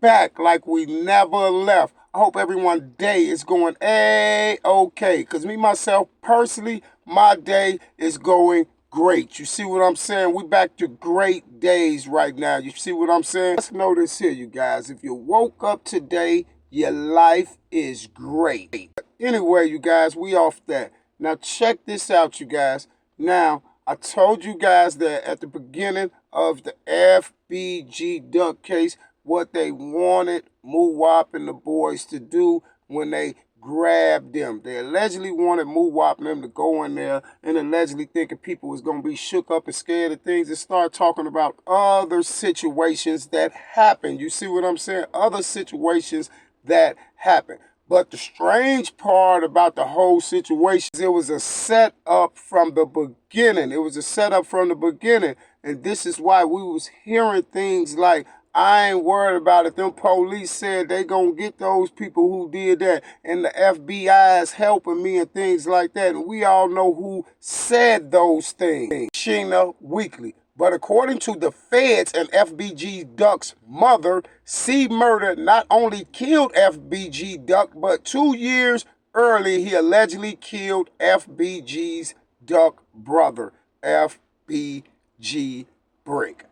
back like we never left. I hope everyone's day is going A-okay. Because me, myself, personally, my day is going great. You see what I'm saying? We back to great days right now. You see what I'm saying? Let's know this here, you guys. If you woke up today, your life is great. Anyway, you guys, we off that. Now check this out, you guys. Now, I told you guys that at the beginning of the FBG Duck case, what they wanted Muwap and the boys to do when they grabbed them. They allegedly wanted Muwap and them to go in there and allegedly thinking people was going to be shook up and scared of things and start talking about other situations that happened. You see what I'm saying? Other situations that happened. But the strange part about the whole situation is it was a setup from the beginning. It was a setup from the beginning. And this is why we was hearing things like, I ain't worried about it. Them police said they gonna get those people who did that. And the FBI is helping me and things like that. And we all know who said those things. Sheena Weekly. But according to the feds and FBG Duck's mother, C-Murda not only killed FBG Duck, but 2 years earlier, he allegedly killed FBG's Duck brother, FBG Brick.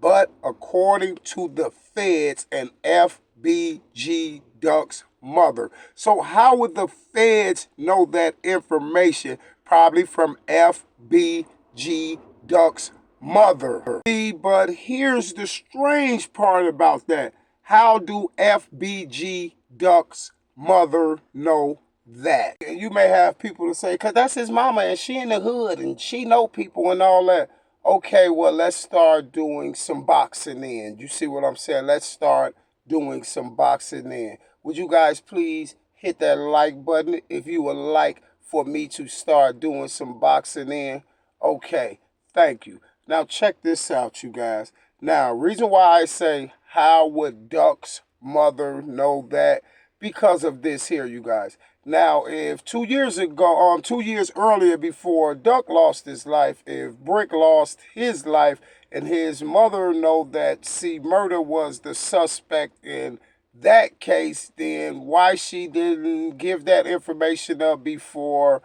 But according to the feds and FBG Duck's mother. So how would the feds know that information? Probably from FBG Duck's mother. But here's the strange part about that. How do FBG Duck's mother know that? And you may have people to say, because that's his mama and she in the hood and she know people and all that. Okay, well, let's start doing some boxing in. You see what I'm saying? Let's start doing some boxing in. Would you guys please hit that like button if you would like for me to start doing some boxing in? Okay, thank you. Now, check this out, you guys. Now, reason why I say, how would Duck's mother know that? Because of this here, you guys. Now, if 2 years ago, 2 years earlier before Duck lost his life, if Brick lost his life, and his mother know that C-Murda was the suspect in that case, then why she didn't give that information up before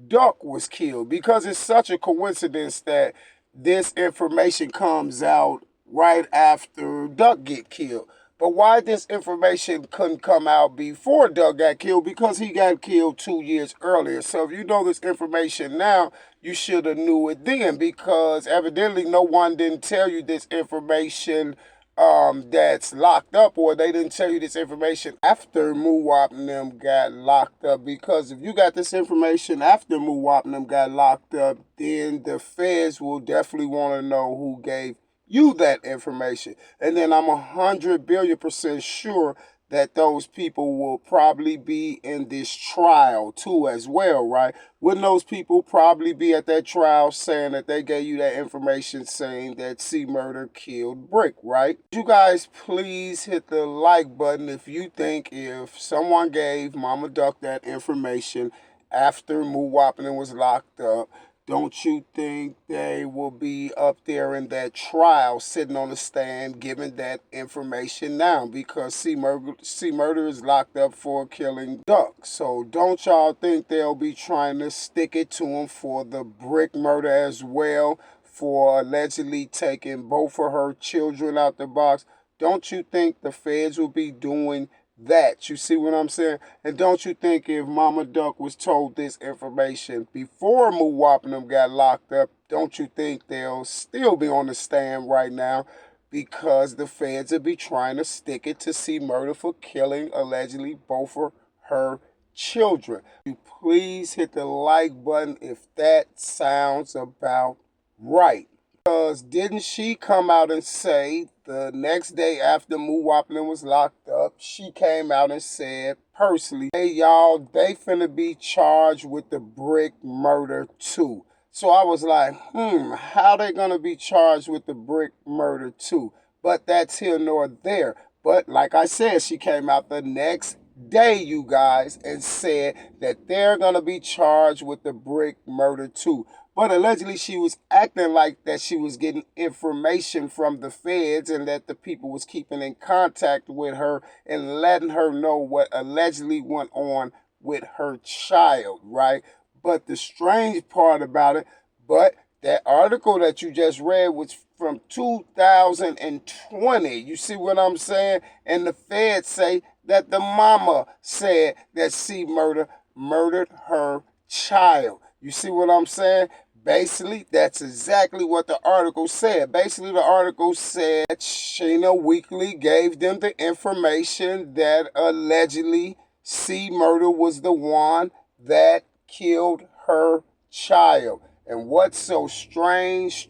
Duck was killed? Because it's such a coincidence that this information comes out right after Duck get killed. But why this information couldn't come out before Doug got killed? Because he got killed 2 years earlier. So if you know this information now, you should have knew it then. Because evidently no one didn't tell you this information that's locked up, or they didn't tell you this information after Muwap and them got locked up. Because if you got this information after Muwap and them got locked up, then the feds will definitely want to know who gave you that information. And then I'm 100 billion% sure that those people will probably be in this trial too as well, right? Wouldn't those people probably be at that trial saying that they gave you that information saying that C-Murda killed Brick, right? You guys please hit the like button if you think if someone gave Mama Duck that information after Muwapenen was locked up, don't you think they will be up there in that trial, sitting on the stand, giving that information now? Because C-Murda is locked up for killing Duck. So don't y'all think they'll be trying to stick it to him for the Brick murder as well, for allegedly taking both of her children out the box? Don't you think the feds will be doing that? You see what I'm saying? And don't you think if Mama Duck was told this information before Muwap and them got locked up, don't you think they'll still be on the stand right now? Because the feds will be trying to stick it to C-Murda for killing allegedly both of her children. You please hit the like button if that sounds about right. Because didn't she come out and say the next day after Muwapenen was locked up, she came out and said personally, hey y'all, they finna be charged with the Brick murder too. So I was like, how they gonna be charged with the Brick murder too? But that's here nor there. But like I said, she came out the next day, you guys, and said that they're gonna be charged with the Brick murder too. But allegedly she was acting like that she was getting information from the feds and that the people was keeping in contact with her and letting her know what allegedly went on with her child, right? But the strange part about it, but that article that you just read was from 2020. You see what I'm saying? And the feds say that the mama said that C-Murda murdered her child. You see what I'm saying? Basically, that's exactly what the article said. Basically, the article said Sheena Weekly gave them the information that allegedly C-Murda was the one that killed her child. And what's so strange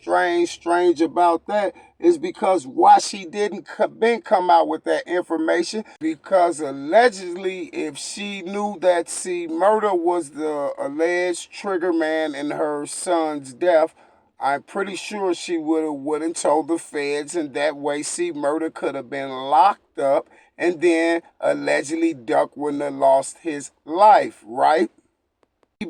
about that is because why she didn't come out with that information, because allegedly if she knew that C-Murda was the alleged trigger man in her son's death, I'm pretty sure she wouldn't told the feds, and that way C-Murda could have been locked up, and then allegedly Duck wouldn't have lost his life, right?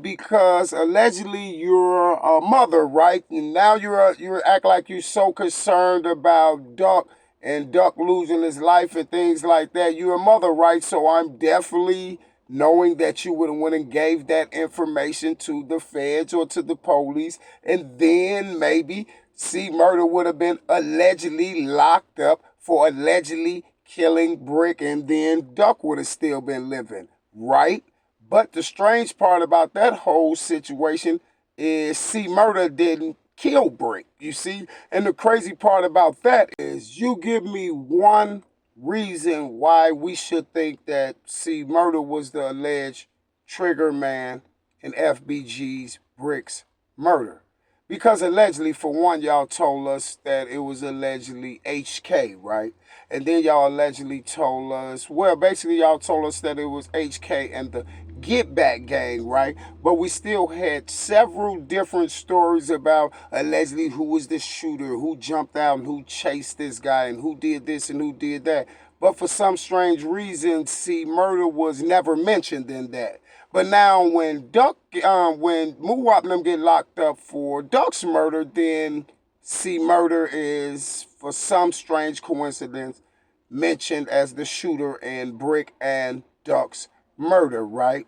Because allegedly you're a mother, right? And now you act like you're so concerned about Duck and Duck losing his life and things like that. You're a mother, right? So I'm definitely knowing that you would have went and gave that information to the feds or to the police, and then maybe C-Murda would have been allegedly locked up for allegedly killing Brick, and then Duck would have still been living, right? But the strange part about that whole situation is C-Murda didn't kill Brick, you see? And the crazy part about that is you give me one reason why we should think that C-Murda was the alleged trigger man in FBG's Brick's murder. Because allegedly, for one, y'all told us that it was allegedly HK, right? And then y'all allegedly told us, well, basically y'all told us that it was HK and the Get Back gang, right? But we still had several different stories about allegedly who was the shooter, who jumped out and who chased this guy and who did this and who did that. But for some strange reason, C-Murda was never mentioned in that. But now when when Muwap and them get locked up for Duck's murder, then C-Murda is, for some strange coincidence, mentioned as the shooter in Brick and Duck's murder, right?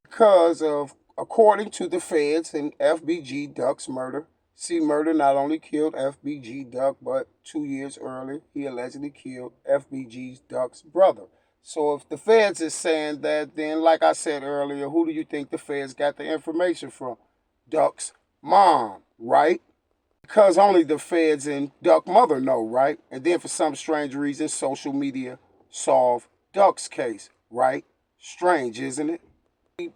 Because of, according to the feds and FBG Duck's murder, C-Murda not only killed FBG Duck, but 2 years earlier, he allegedly killed FBG Duck's brother. So if the feds is saying that, then like I said earlier, who do you think the feds got the information from? Duck's mom, right? Because only the feds and Duck mother know, right? And then for some strange reason, social media solved Duck's case, right? Strange, isn't it?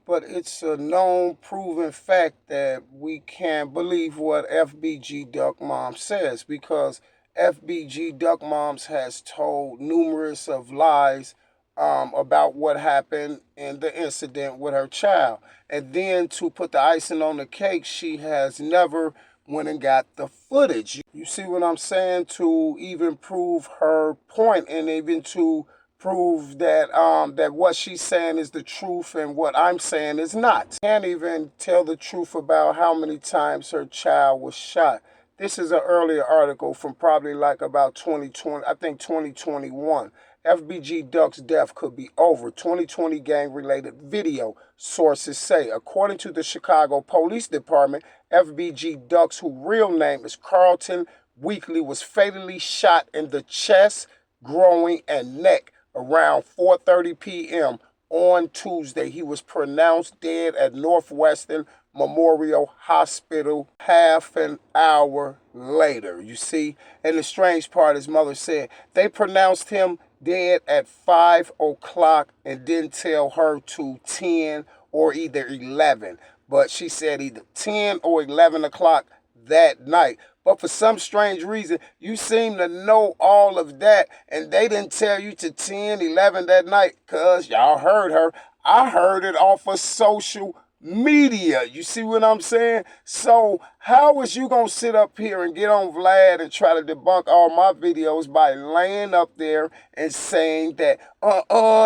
But it's a known, proven fact that we can't believe what FBG Duck Mom says, because FBG Duck Moms has told numerous of lies about what happened in the incident with her child. And then to put the icing on the cake, she has never went and got the footage. You see what I'm saying? To even prove her point, and even to prove that that what she's saying is the truth and what I'm saying is not. Can't even tell the truth about how many times her child was shot. This is an earlier article from probably like about 2020, I think 2021. FBG Duck's death could be over. 2020 gang-related video, sources say. According to the Chicago Police Department, FBG Duck's, whose real name is Carlton Weekly, was fatally shot in the chest, groin, and neck around 4:30 p.m. on Tuesday. He was pronounced dead at Northwestern Memorial Hospital half an hour later, you see. And the strange part, his mother said, they pronounced him dead at 5 o'clock and didn't tell her to 10 or either 11. But she said either 10 or 11 o'clock that night. But for some strange reason, you seem to know all of that, and they didn't tell you to 10, 11 that night, because y'all heard her. I heard it off of social media. You see what I'm saying? So how is you going to sit up here and get on Vlad and try to debunk all my videos by laying up there and saying that,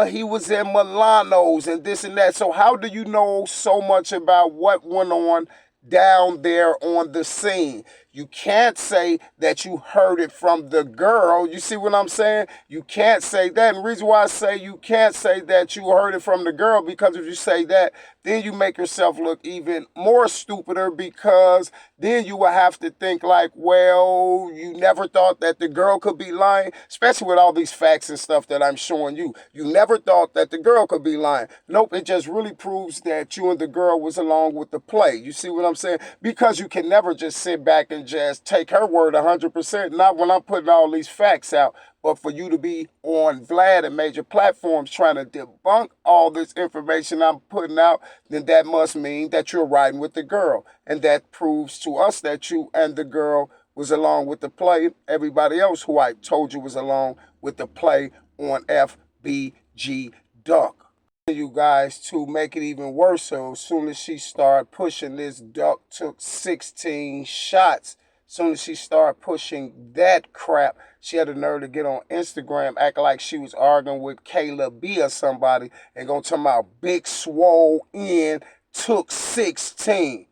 he was in Milano's and this and that? So how do you know so much about what went on down there on the scene. You can't say that you heard it from the girl. You see what I'm saying? You can't say that. And the reason why I say you can't say that you heard it from the girl, because if you say that, then you make yourself look even more stupider, because then you will have to think like, well, you never thought that the girl could be lying, especially with all these facts and stuff that I'm showing you. You never thought that the girl could be lying. Nope, it just really proves that you and the girl was along with the play. You see what I'm saying? Because you can never just sit back and just take her word 100%, not when I'm putting all these facts out. But for you to be on Vlad and major platforms trying to debunk all this information I'm putting out, then that must mean that you're riding with the girl. And that proves to us that you and the girl was along with the play. Everybody else who I told you was along with the play on FBG Duck. You guys, to make it even worse, so as soon as she started pushing, this duck took 16 shots. As soon as she started pushing that crap, she had the nerve to get on Instagram, acting like she was arguing with Kayla B or somebody, and gonna talk about Big Swole in took 16.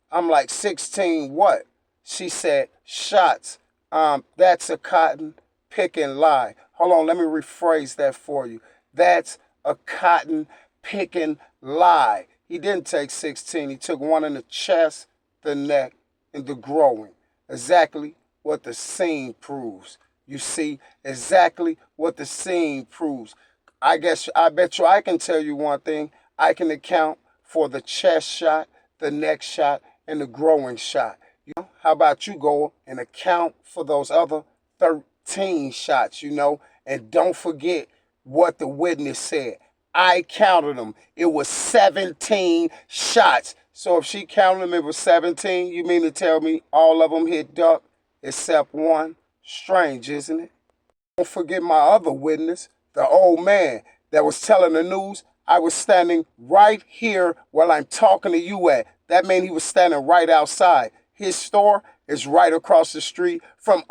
I'm like, 16 what? She said, shots. That's a cotton picking lie. Hold on, let me rephrase that for you. That's a cotton picking lie. He didn't take 16. He took one in the chest, the neck, and the groin. Exactly what the scene proves. You see, exactly what the scene proves. I bet you I can tell you one thing. I can account for the chest shot, the neck shot, and the groin shot. How about you go and account for those other 13 shots, and don't forget what the witness said. I counted them. It was 17 shots. So if she counted them, it was 17. You mean to tell me all of them hit Duck except one? Strange, isn't it? Don't forget my other witness, the old man that was telling the news. I was standing right here while I'm talking to you at. That meant he was standing right outside. His store is right across the street from,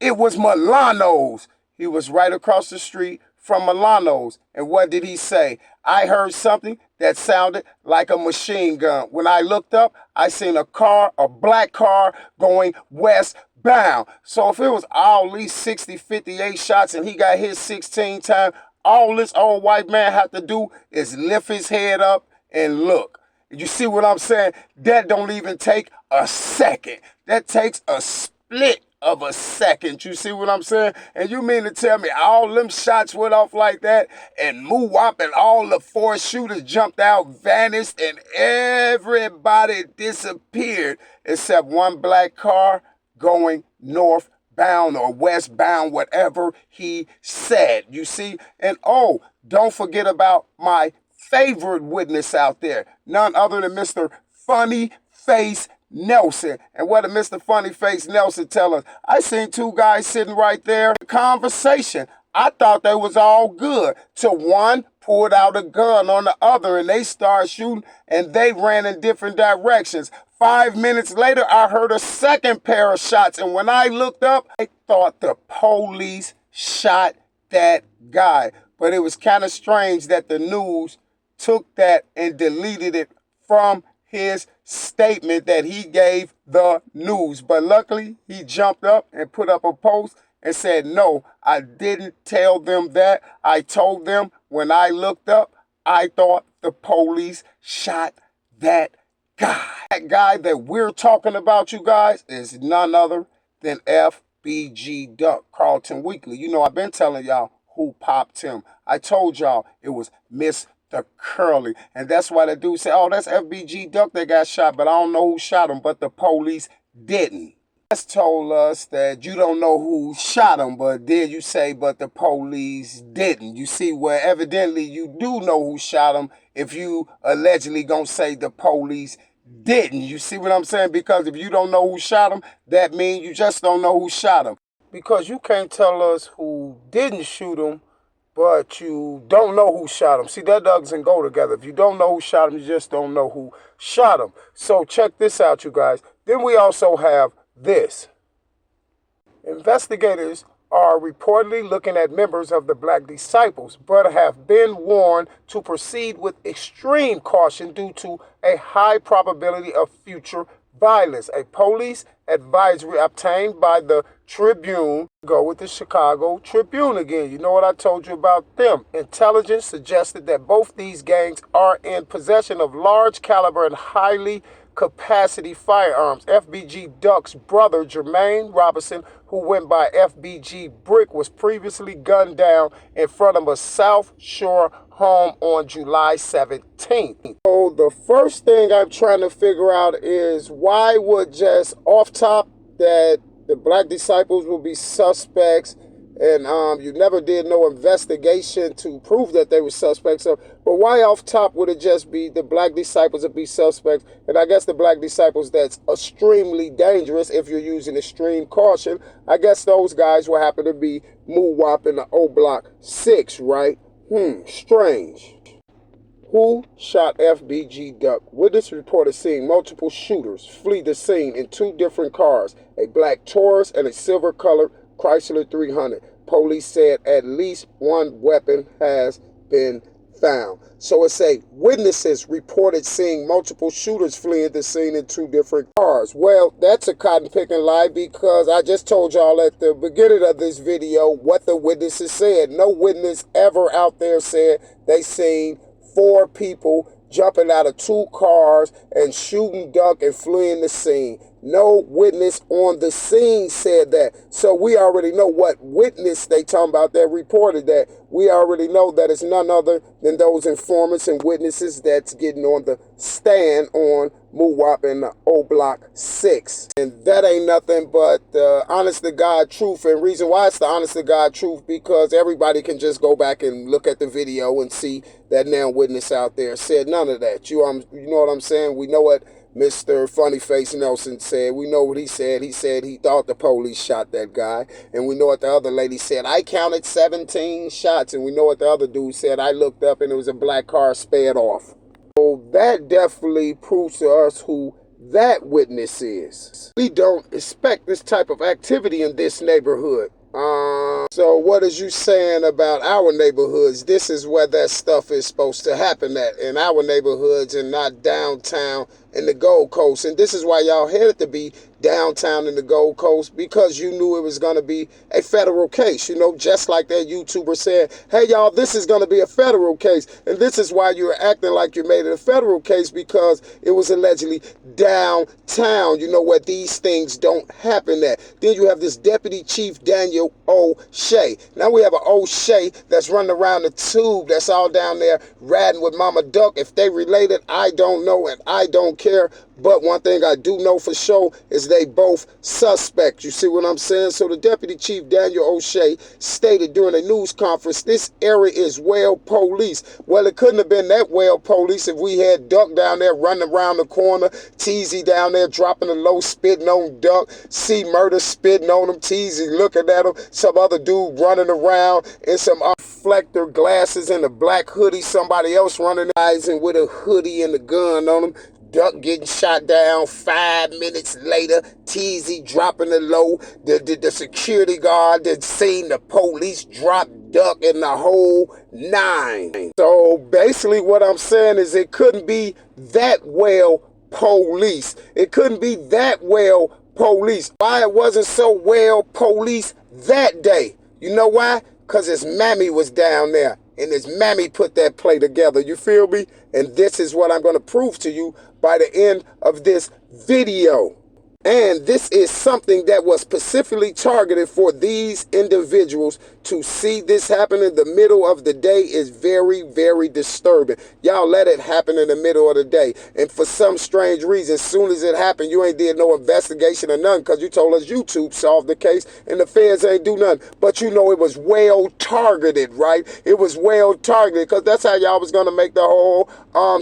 it was Milano's. He was right across the street from Milano's. And what did he say? I heard something that sounded like a machine gun. When I looked up, I seen a car, a black car, going westbound. So if it was all these 60, 58 shots and he got hit 16 times, all this old white man had to do is lift his head up and look. You see what I'm saying? That don't even take a second. That takes a split of a second. You see what I'm saying? And you mean to tell me all them shots went off like that, and Moo-Wop and all the four shooters jumped out, vanished, and everybody disappeared except one black car going northbound or westbound, whatever he said. You see? And oh, don't forget about my favorite witness out there, none other than Mr. Funny Face Nelson. And what did Mr. Funny Face Nelson tell us? I seen two guys sitting right there, conversation. I thought they was all good till one pulled out a gun on the other and they started shooting and they ran in different directions. 5 minutes later, I heard a second pair of shots, and when I looked up, I thought the police shot that guy. But it was kind of strange that the news took that and deleted it from his statement that he gave the news. But luckily, he jumped up and put up a post and said, no, I didn't tell them that. I told them when I looked up, I thought the police shot that guy. That guy that we're talking about, you guys, is none other than FBG Duck, Carlton Weekly. I've been telling y'all who popped him. I told y'all it was Mr. Curly. And that's why the dude said, oh, that's FBG Duck that got shot, but I don't know who shot him, but the police didn't. That's told us that you don't know who shot him, but then you say, but the police didn't. You see, where evidently you do know who shot him if you allegedly gonna say the police didn't. You see what I'm saying? Because if you don't know who shot him, that means you just don't know who shot him. Because you can't tell us who didn't shoot him, but you don't know who shot him. See, that doesn't go together. If you don't know who shot him, you just don't know who shot him. So check this out, you guys. Then we also have this. Investigators are reportedly looking at members of the Black Disciples, but have been warned to proceed with extreme caution due to a high probability of future violence. A police advisory obtained by the Tribune, go with the Chicago Tribune again. You know what I told you about them. Intelligence suggested that both these gangs are in possession of large caliber and highly capacity firearms. FBG Duck's brother, Jermaine Robinson, who went by FBG Brick, was previously gunned down in front of a South Shore home on July 17th. So the first thing I'm trying to figure out is why would just off top that the Black Disciples will be suspects, and you never did no investigation to prove that they were suspects. So, but why off top would it just be the Black Disciples would be suspects? And I guess the Black Disciples, that's extremely dangerous if you're using extreme caution. I guess those guys will happen to be Moowop in the O Block 6, right? Strange. Who shot FBG Duck? Witness reported seeing multiple shooters flee the scene in two different cars, a black Taurus and a silver-colored Chrysler 300. Police said at least one weapon has been found. So it say witnesses reported seeing multiple shooters fleeing the scene in two different cars. Well, that's a cotton picking lie, because I just told y'all at the beginning of this video what the witnesses said. No witness ever out there said they seen 4 people jumping out of 2 cars and shooting Duck and fleeing the scene. No witness on the scene said that. So we already know what witness they talking about that reported that. We already know that it's none other than those informants and witnesses that's getting on the stand on Moowop in the O Block 6. And that ain't nothing but the honest to God truth. And reason why it's the honest to God truth, because everybody can just go back and look at the video and see that now witness out there said none of that. You know what I'm saying? We know what Mr. Funnyface Nelson said. We know what he said. He said he thought the police shot that guy. And we know what the other lady said. I counted 17 shots. And we know what the other dude said. I looked up and it was a black car sped off. So that definitely proves to us who that witness is. We don't expect this type of activity in this neighborhood. So what is you saying about our neighborhoods? This is where that stuff is supposed to happen at, in our neighborhoods and not downtown in the Gold Coast. And this is why y'all headed to be downtown in the Gold Coast, because you knew it was going to be a federal case. You know, just like that YouTuber said, hey, y'all, this is going to be a federal case. And this is why you're acting like you made it a federal case, because it was allegedly downtown, you know, where these things don't happen at. Then you have this Deputy Chief Daniel O'Shea. Now we have an O'Shea that's running around the tube that's all down there riding with Mama Duck. If they related, I don't know, and I don't care. But one thing I do know for sure is they both suspect. You see what I'm saying? So the Deputy Chief Daniel O'Shea stated during a news conference, this area is well policed. Well, it couldn't have been that well policed if we had Duck down there running around the corner, Teasy down there dropping a low, spitting on Duck, C-Murda spitting on him, Teasy looking at him, some other dude running around in some reflector glasses and a black hoodie, somebody else running eyes and with a hoodie and a gun on him. Duck getting shot down. 5 minutes later, Teasy dropping the low. The security guard that seen the police drop Duck in the whole 9. So basically what I'm saying is it couldn't be that well policed. It couldn't be that well policed. Why it wasn't so well policed that day? You know why? Because his mammy was down there. And his mammy put that play together. You feel me? And this is what I'm going to prove to you by the end of this video. And this is something that was specifically targeted for these individuals. To see this happen in the middle of the day is very, very disturbing. Y'all let it happen in the middle of the day. And for some strange reason, as soon as it happened, you ain't did no investigation or nothing, because you told us YouTube solved the case and the feds ain't do nothing. But you know it was well targeted, right? It was well targeted, because that's how y'all was going to make the whole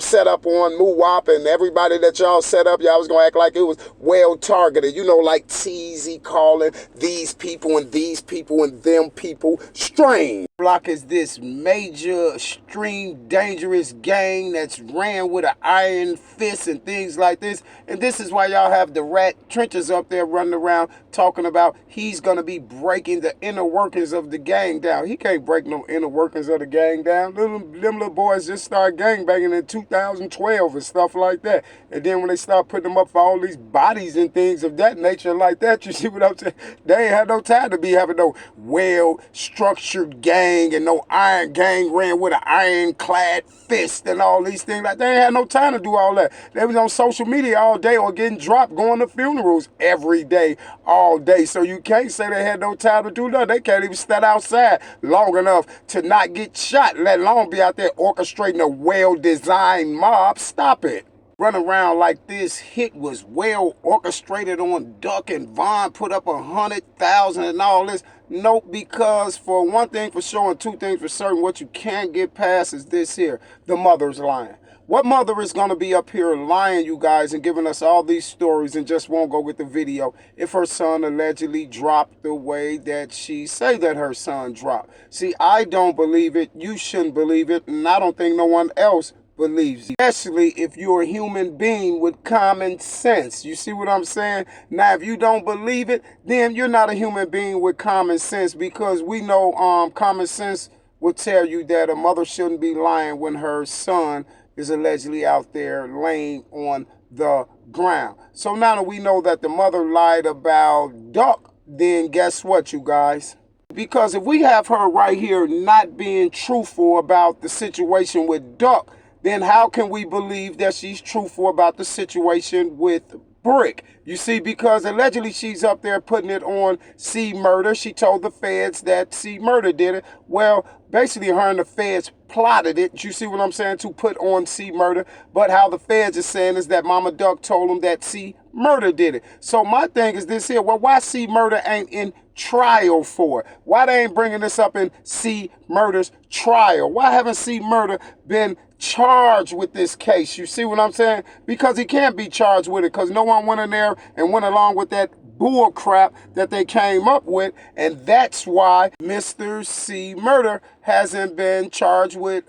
setup on Moowop, and everybody that y'all set up, y'all was going to act like it was well targeted. You know, like Teasy calling these people and them people strange. Block is this major, extreme, dangerous gang that's ran with an iron fist and things like this. And this is why y'all have the rat trenches up there running around talking about he's going to be breaking the inner workings of the gang down. He can't break no inner workings of the gang down. Them little boys just started gangbanging in 2012 and stuff like that. And then when they start putting them up for all these bodies and things of that nature like that, you see what I'm saying? They ain't had no time to be having no well-structured gang and no iron gang ran with an ironclad fist and all these things. Like, they ain't had no time to do all that. They was on social media all day or getting dropped, going to funerals every day, all day. So you can't say they had no time to do that. They can't even stand outside long enough to not get shot, let alone be out there orchestrating a well-designed mob. Stop it. Run around like this hit was well orchestrated on Duck and Vaughn, put up 100,000 and all this. Nope, because for one thing for sure and two things for certain, what you can't get past is this here. The mother's lying. What mother is going to be up here lying, you guys, and giving us all these stories and just won't go with the video if her son allegedly dropped the way that she say that her son dropped? See, I don't believe it. You shouldn't believe it. And I don't think no one else believes, especially if you're a human being with common sense. You see what I'm saying? Now, if you don't believe it, then you're not a human being with common sense, because we know common sense will tell you that a mother shouldn't be lying when her son is allegedly out there laying on the ground. So now that we know that the mother lied about Duck, then guess what, you guys? Because if we have her right here not being truthful about the situation with Duck, then how can we believe that she's truthful about the situation with Brick? You see, because allegedly she's up there putting it on C-Murda. She told the feds that C-Murda did it. Well, basically her and the feds plotted it, you see what I'm saying, to put on C-Murda. But how the feds are saying is that Mama Duck told them that C-Murda did it. So my thing is this here. Well, why C-Murda ain't in trial for it? Why they ain't bringing this up in C-Murda's trial? Why haven't C-Murda been charged with this case? You see what I'm saying? Because he can't be charged with it, because no one went in there and went along with that bull crap that they came up with, and that's why Mr. C-Murda hasn't been charged with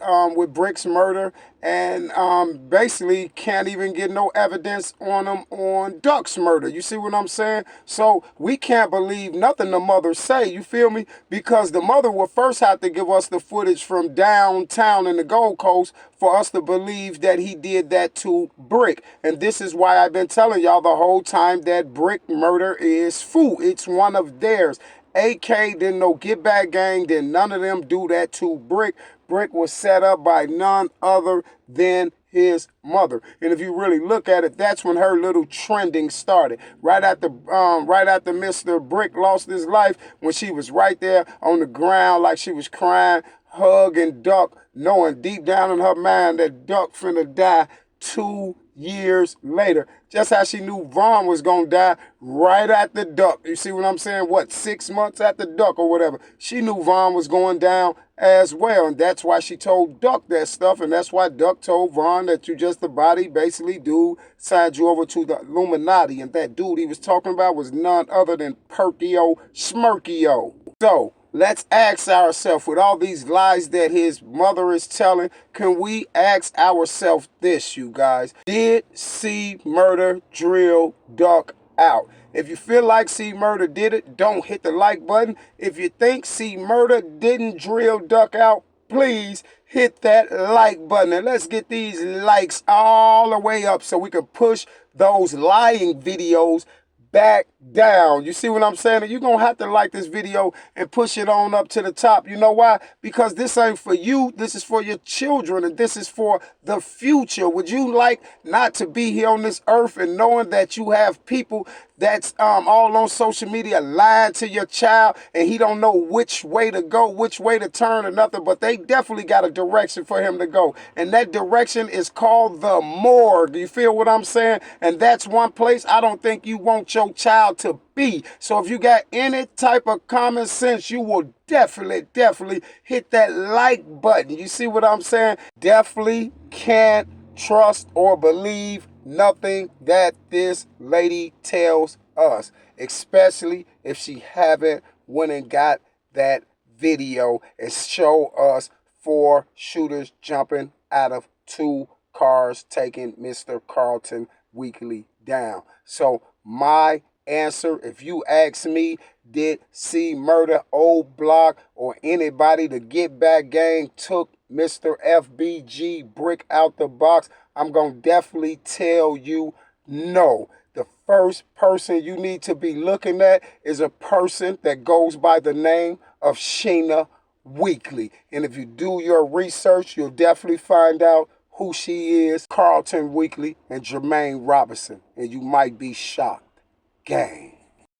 Brick's murder, and basically can't even get no evidence on him on Duck's murder. You see what I'm saying? So we can't believe nothing the mother say, you feel me? Because the mother will first have to give us the footage from downtown in the Gold Coast for us to believe that he did that to Brick. And this is why I've been telling y'all the whole time that Brick murder is foo. It's one of theirs. AK didn't know Get Back Gang, then none of them do that to Brick. Brick was set up by none other than his mother. And if you really look at it, that's when her little trending started. Right after Mr. Brick lost his life, when she was right there on the ground like she was crying, hugging Duck, knowing deep down in her mind that Duck finna die 2 years later. Just how she knew Vaughn was gonna die right after Duck. You see what I'm saying? What, 6 months after Duck or whatever. She knew Vaughn was going down as well. And that's why she told Duck that stuff. And that's why Duck told Vaughn that you just a body. Basically, dude signed you over to the Illuminati. And that dude he was talking about was none other than Perkio Smirkio. So let's ask ourselves, with all these lies that his mother is telling, can we ask ourselves this, you guys? Did C-Murda drill Duck out? If you feel like C-Murda did it, don't hit the like button. If you think C-Murda didn't drill Duck out, please hit that like button. And let's get these likes all the way up so we can push those lying videos back down. You see what I'm saying? And you're going to have to like this video and push it on up to the top. You know why? Because this ain't for you. This is for your children, and this is for the future. Would you like not to be here on this earth and knowing that you have people that's all on social media lying to your child, and he don't know which way to go, which way to turn or nothing, but they definitely got a direction for him to go. And that direction is called the morgue. You feel what I'm saying? And that's one place I don't think you want your child to be. So if you got any type of common sense, you will definitely hit that like button. You see what I'm saying? Definitely can't trust or believe nothing that this lady tells us, especially if she haven't went and got that video and show us 4 shooters jumping out of 2 cars, taking Mr. Carlton Weekly down. So my answer, if you ask me, did C-Murda, Old Block, or anybody, the Get Back gang took Mr. FBG brick out the box? I'm going to definitely tell you no. The first person you need to be looking at is a person that goes by the name of Sheena Weekly. And if you do your research, you'll definitely find out who she is, Carlton Weekly and Jermaine Robinson. And you might be shocked. Gang.